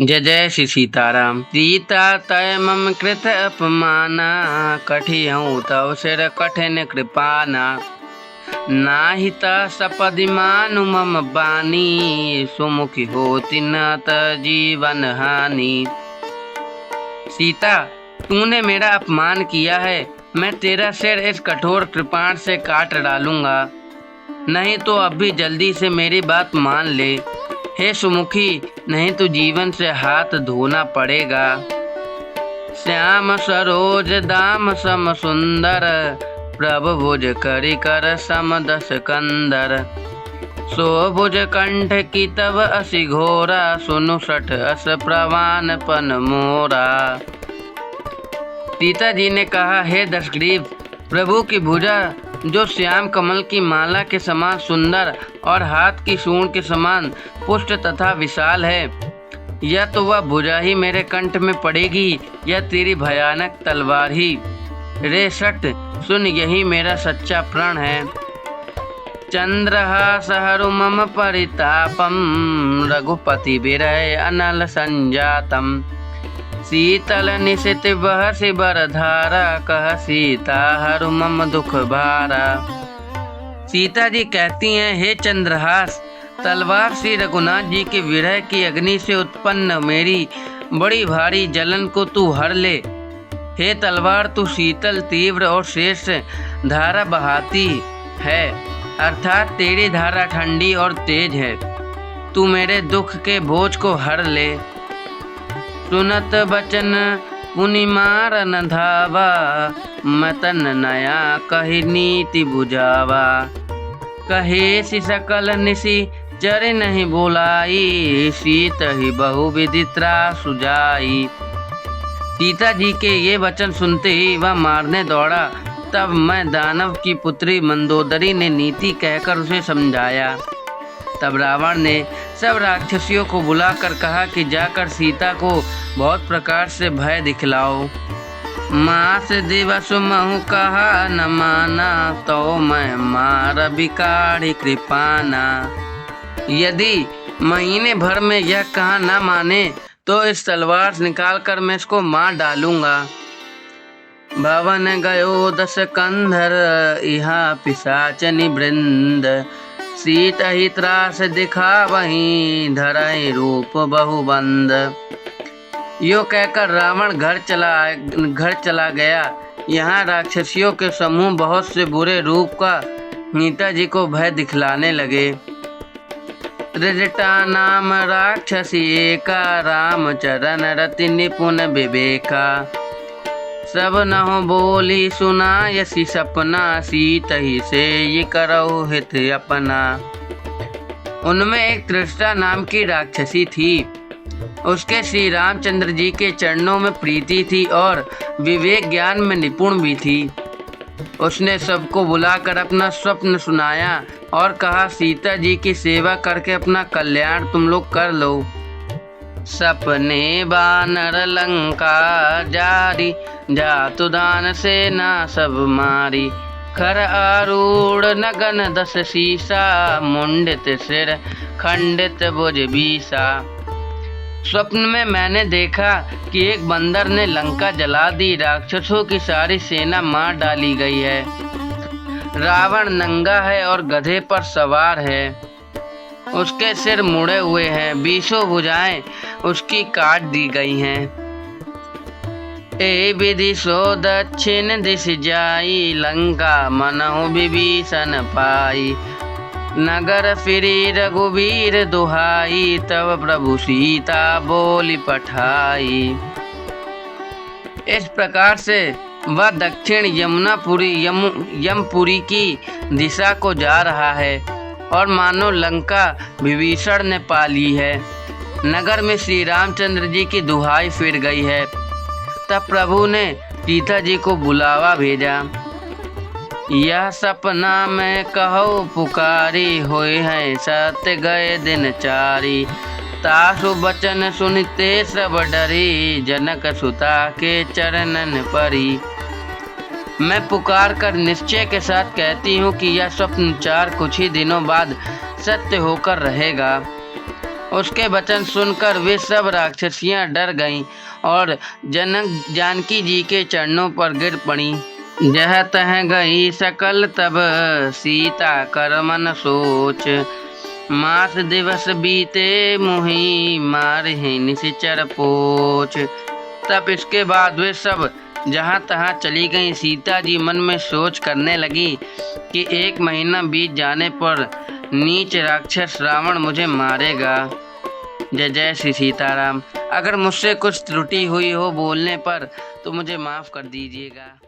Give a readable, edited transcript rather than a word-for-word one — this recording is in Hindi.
जय जय श्री सीताराम। सीता तय मम कृत अपमाना, कठियहूँ तव सिर कठिन कृपाना। नाहित सपदि मानु मम बानी, सुमुखी होति न त जीवन हानि। सीता, तूने मेरा अपमान किया है, मैं तेरा सिर इस कठोर कृपाण से काट डालूंगा। नहीं तो अब भी जल्दी से मेरी बात मान ले। हे सुमुखी, नहीं तो जीवन से हाथ धोना पड़ेगा। श्याम सरोज दाम सम सुंदर, प्रभु भुज करि कर सम दस कंदर। सो भुज कंठ की तब असि घोरा, सुनु सठ अस प्रवान पन मोरा। सीता जी ने कहा, हे दशग्रीव, प्रभु की भुजा जो श्याम कमल की माला के समान सुंदर और हाथ की सूंड के समान पुष्ट तथा विशाल है, या तो वह भुजा ही मेरे कंठ में पड़ेगी या तेरी भयानक तलवार ही। रे सट, सुन, यही मेरा सच्चा प्रण है। चंद्रहास हरु मम परितापम, रघुपति विरह अनल संजातम। शीतल निशित बहसि बरधारा, कह सीता हरु मम दुख भारा। सीता जी कहती हैं, हे चंद्रहास, तलवार श्री रघुनाथ जी के विरह की अग्नि से उत्पन्न मेरी बड़ी भारी जलन को तू हर ले। हे तलवार, तू शीतल, तीव्र और श्रेष्ठ धारा बहाती है, अर्थात तेरी धारा ठंडी और तेज है। तू मेरे दुख के बोझ को हर ले। सुनत बचन पुनि मारन धावा, मतन नया कही नीति बुझावा। कहे सि सकल निशि चर नहीं बोलाई, सीत ही बहु विधि त्रास सुजाई। सीता जी के ये वचन सुनते ही वह मारने दौड़ा। तब मैं दानव की पुत्री मंदोदरी ने नीति कहकर उसे समझाया। तब रावण ने सब राक्षसियों को बुलाकर कहा कि जाकर सीता को बहुत प्रकार से भय दिखलाओ। मास दिवस महु कहा न माना, तो मैं मार बिकाढ़ी कृपाना। यदि महीने भर में यह कहा न माने तो इस तलवार निकाल कर मैं इसको मार डालूंगा। भवन गयो दस कंधर, यहाँ पिशाचनि वृंद। सीत ही त्रास दिखा वहीं, धरहि रूप बहुबंद। यो कहकर रावण घर चला गया। यहाँ राक्षसियों के समूह बहुत से बुरे रूप का सीता जी को भय दिखलाने लगे। त्रिजटा नाम राक्षसी एका, राम चरण रति निपुण विवेका। सब नहुँ बोली सुनायसि सपना, सीत ही से ये करहु हित अपना। उनमें एक त्रिष्टा नाम की राक्षसी थी। उसके श्री रामचंद्र जी के चरणों में प्रीति थी और विवेक ज्ञान में निपुण भी थी। उसने सबको बुलाकर अपना स्वप्न सुनाया और कहा, सीता जी की सेवा करके अपना कल्याण तुम लोग कर लो। सपने बानर लंका जारी, जातु दान सेना सब मारी। खर आरूढ़ नगन दस शीसा, मुंडित सिर खंडित भुज बीसा। स्वप्न में मैंने देखा कि एक बंदर ने लंका जला दी, राक्षसों की सारी सेना मार डाली गई है। रावण नंगा है और गधे पर सवार है। उसके सिर मुड़े हुए हैं, बीसों भुजाएं उसकी काट दी गई हैं। ए विधि सो दक्षिण दिश जाई, लंका मनहु विभीषण पाई। नगर फिरी रघुवीर दुहाई, तब प्रभु सीता बोली पठाई। इस प्रकार से वह दक्षिण यमपुरी की दिशा को जा रहा है और मानो लंका विभीषण ने पा ली है। नगर में श्री रामचंद्र जी की दुहाई फिर गई है। तब प्रभु ने सीता जी को बुलावा भेजा। यह सपना में कहो पुकारी, होए हैं सत्य गए दिन चारी। तासु बचन सुनते सब डरी, जनक सुता के चरणन परी। मैं पुकार कर निश्चय के साथ कहती हूँ कि यह स्वप्न कुछ ही दिनों बाद सत्य होकर रहेगा। उसके वचन सुनकर वे सब राक्षसियां डर गईं और जानकी जी के चरणों पर गिर पड़ी। जह तह गई सकल तब सीता कर मन सोच, मास दिवस बीते मुहि मारहि निशिचर पोच। तब इसके बाद वे सब जहाँ तहाँ चली गईं। सीता जी मन में सोच करने लगी कि 1 महीना बीत जाने पर नीच राक्षस रावण मुझे मारेगा। जय जय श्री सीताराम। अगर मुझसे कुछ त्रुटि हुई हो बोलने पर तो मुझे माफ़ कर दीजिएगा।